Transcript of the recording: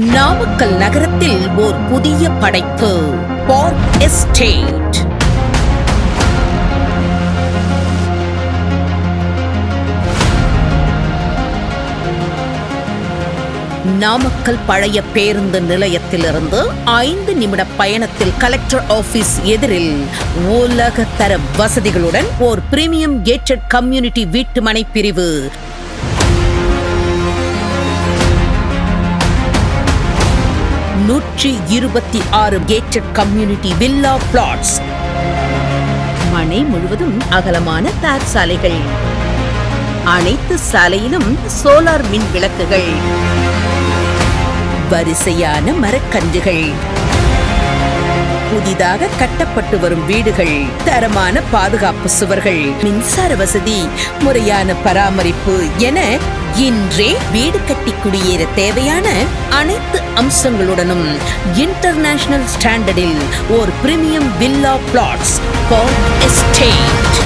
நாமக்கல் நகரத்தில் ஓர் புதிய படைப்பு, பார்க் எஸ்டேட். நாமக்கல் பழைய பேருந்து நிலையத்திலிருந்து 5 நிமிட பயணத்தில் கலெக்டர் ஆபீஸ் எதிரில் உலகத்தர வசதிகளுடன் ஓர் பிரீமியம் கேட்டட் கம்யூனிட்டி வீட்டுமனை பிரிவு. 126 கேட்டட் கம்யூனிட்டி வில்லா பிளாட்ஸ். மனை முழுவதும் அகலமான தார் சாலைகள், அனைத்து சாலையிலும் சோலார் மின் விளக்குகள், வரிசையான மரக்கன்றுகள், புதிதாக கட்டப்பட்டு வரும் வீடுகள், தரமான பாதுகாப்பு சுவர்கள், மின்சார வசதி, முறையான பராமரிப்பு என இன்றே வீடு கட்டி குடியேற தேவையான அனைத்து அம்சங்களுடனும் இன்டர்நேஷனல் ஸ்டாண்டர்டில் ஒரு premium villa plots park estate.